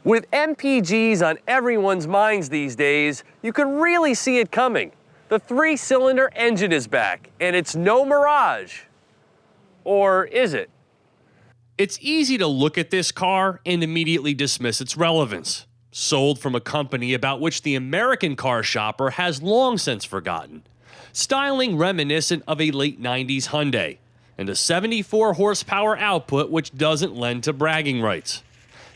With MPGs on everyone's minds these days, you can really see it coming. The 3-cylinder engine is back, and it's no Mirage. Or is it? It's easy to look at this car and immediately dismiss its relevance. Sold from a company about which the American car shopper has long since forgotten. Styling reminiscent of a late 90s Hyundai, and a 74 horsepower output which doesn't lend to bragging rights.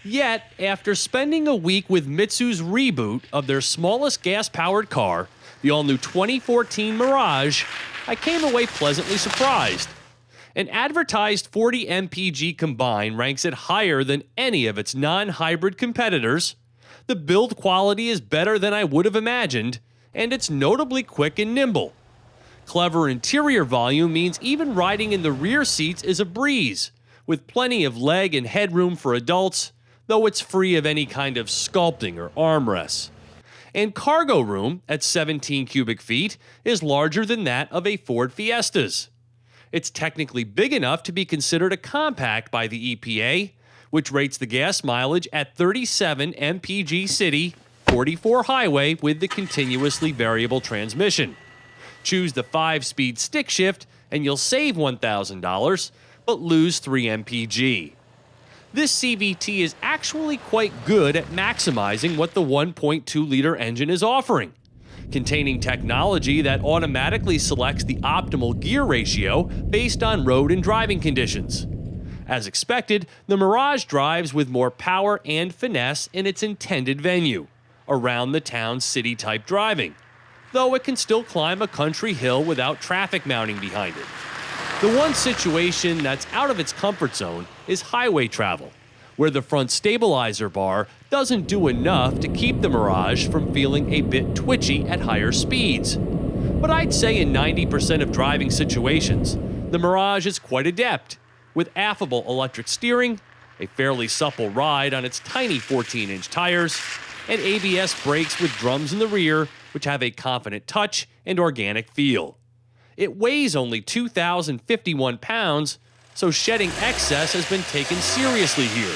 Yet, after spending a week with Mitsu's reboot of their smallest gas-powered car, the all-new 2014 Mirage, I came away pleasantly surprised. An advertised 40 mpg combine ranks it higher than any of its non-hybrid competitors. The build quality is better than I would have imagined, and it's notably quick and nimble. Clever interior volume means even riding in the rear seats is a breeze, with plenty of leg and headroom for adults, though it's free of any kind of sculpting or armrests. And cargo room, at 17 cubic feet, is larger than that of a Ford Fiesta's. It's technically big enough to be considered a compact by the EPA, which rates the gas mileage at 37 mpg city, 44 highway with the continuously variable transmission. Choose the 5-speed stick shift and you'll save $1,000, but lose 3 mpg. This CVT is actually quite good at maximizing what the 1.2-liter engine is offering, containing technology that automatically selects the optimal gear ratio based on road and driving conditions. As expected, the Mirage drives with more power and finesse in its intended venue, around the town city-type driving, though it can still climb a country hill without traffic mounting behind it. The one situation that's out of its comfort zone is highway travel, where the front stabilizer bar doesn't do enough to keep the Mirage from feeling a bit twitchy at higher speeds. But I'd say in 90% of driving situations, the Mirage is quite adept, with affable electric steering, a fairly supple ride on its tiny 14-inch tires, and ABS brakes with drums in the rear, which have a confident touch and organic feel. It weighs only 2,051 pounds, so shedding excess has been taken seriously here.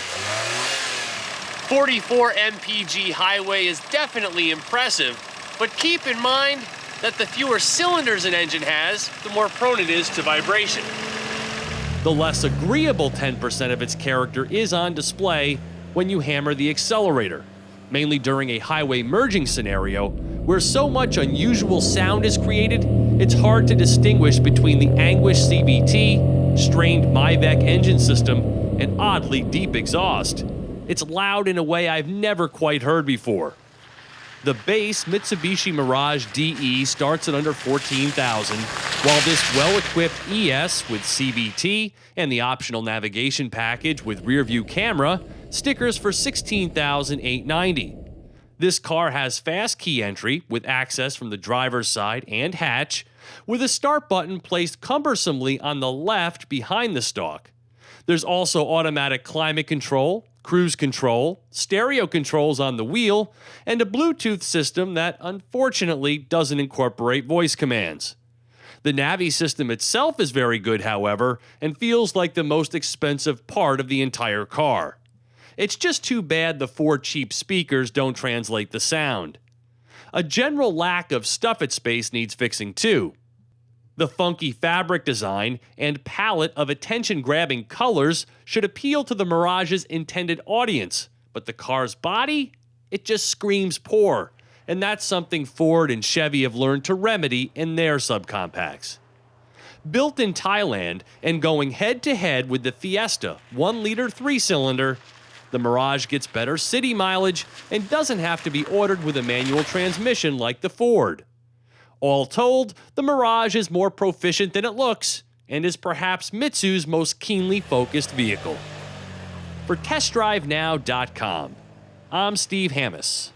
44 mpg highway is definitely impressive, but keep in mind that the fewer cylinders an engine has, the more prone it is to vibration. The less agreeable 10% of its character is on display when you hammer the accelerator, mainly during a highway merging scenario where so much unusual sound is created, it's hard to distinguish between the anguished CVT, strained Myvec engine system, and oddly deep exhaust. It's loud in a way I've never quite heard before. The base Mitsubishi Mirage DE starts at under $14,000, while this well-equipped ES with CVT and the optional navigation package with rear-view camera stickers for $16,890. This car has fast key entry with access from the driver's side and hatch, with a start button placed cumbersomely on the left behind the stalk. There's also automatic climate control, cruise control, stereo controls on the wheel, and a Bluetooth system that unfortunately doesn't incorporate voice commands. The Navi system itself is very good, however, and feels like the most expensive part of the entire car. It's just too bad the 4 cheap speakers don't translate the sound. A general lack of stuffed space needs fixing too. The funky fabric design and palette of attention-grabbing colors should appeal to the Mirage's intended audience, but the car's body? It just screams poor, and that's something Ford and Chevy have learned to remedy in their subcompacts. Built in Thailand and going head-to-head with the Fiesta 1-liter 3-cylinder, the Mirage gets better city mileage and doesn't have to be ordered with a manual transmission like the Ford. All told, the Mirage is more proficient than it looks and is perhaps Mitsu's most keenly focused vehicle. For TestDriveNow.com, I'm Steve Hammis.